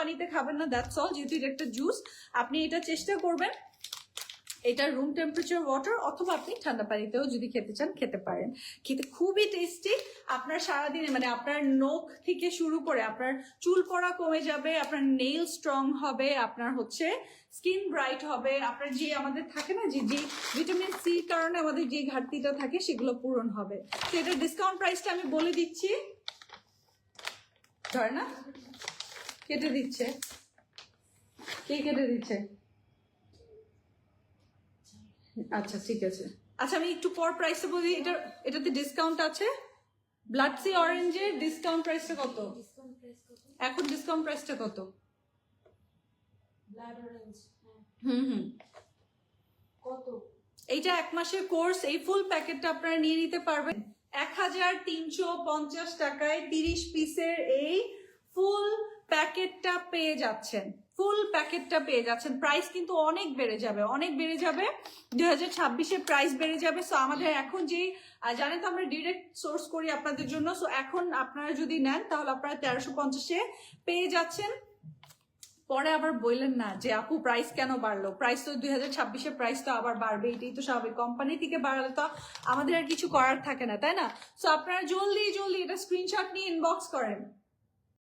পানিতে খাবেন না, দ্যাটস অল। যেহেতু এটা একটা জুস, আপনি এটা চেষ্টা করবেন এটা রুম টেম্পারেচার ওয়াটার, অথবা আপনি ঠান্ডা পানিতেও যদি খেতে চান খেতে পারেন। খেতে খুবই টেস্টি। আপনার সারাদিনে মানে আপনার নখ থেকে শুরু করে আপনার চুল পড়া কমে যাবে, আপনার নেইল স্ট্রং হবে, আপনার হচ্ছে স্কিন ব্রাইট হবে, আপনার যে আমাদের থাকে না যে ভিটামিন সি কারণে আমাদের যে ঘাটতিটা থাকে সেগুলো পূরণ হবে। তো এটার ডিসকাউন্ট প্রাইসটা আমি বলে দিচ্ছি। ধরে না কেটে দিচ্ছে, কে কেটে দিচ্ছে? আচ্ছা ঠিক আছে। আচ্ছা আমি একটু পর প্রাইসটা বলি। এটাতে ডিসকাউন্ট আছে। ব্লাড সি অরেঞ্জের ডিসকাউন্ট প্রাইসটা কত? এখন ডিসকাউন্ট প্রাইসটা কত? ব্লাড অরেঞ্জ হুম কত? এইটা 1 মাসের কোর্স, এই ফুল প্যাকেটটা আপনারা নিয়ে নিতে পারবেন 1350 টাকায় 30 পিসের এই ফুল প্যাকেটটা পেয়ে যাচ্ছেন। ফুল প্যাকেটটা পেয়ে যাচ্ছেন। প্রাইস কিন্তু অনেক বেড়ে যাবে, অনেক বেড়ে যাবে। 2026-এ প্রাইস বেড়ে যাবে। সো আমাদের এখন যে জানেন তো আমরা ডিরেক্ট সোর্স করি আপনাদের জন্য। সো এখন আপনারা যদি নেন তাহলে আপনারা 1350-এ পেয়ে যাচ্ছেন। পরে আবার বললেন না যে আপু প্রাইস কেন বাড়লো। প্রাইস তো 2026-এ প্রাইস তো আবার বাড়বে, এটাই তো স্বাভাবিক। কোম্পানি থেকে বাড়ালে তো আমাদের আর কিছু করার থাকে না, তাই না? সো আপনারা জলদি জলদি এটা স্ক্রিনশট নিয়ে ইনবক্স করেন।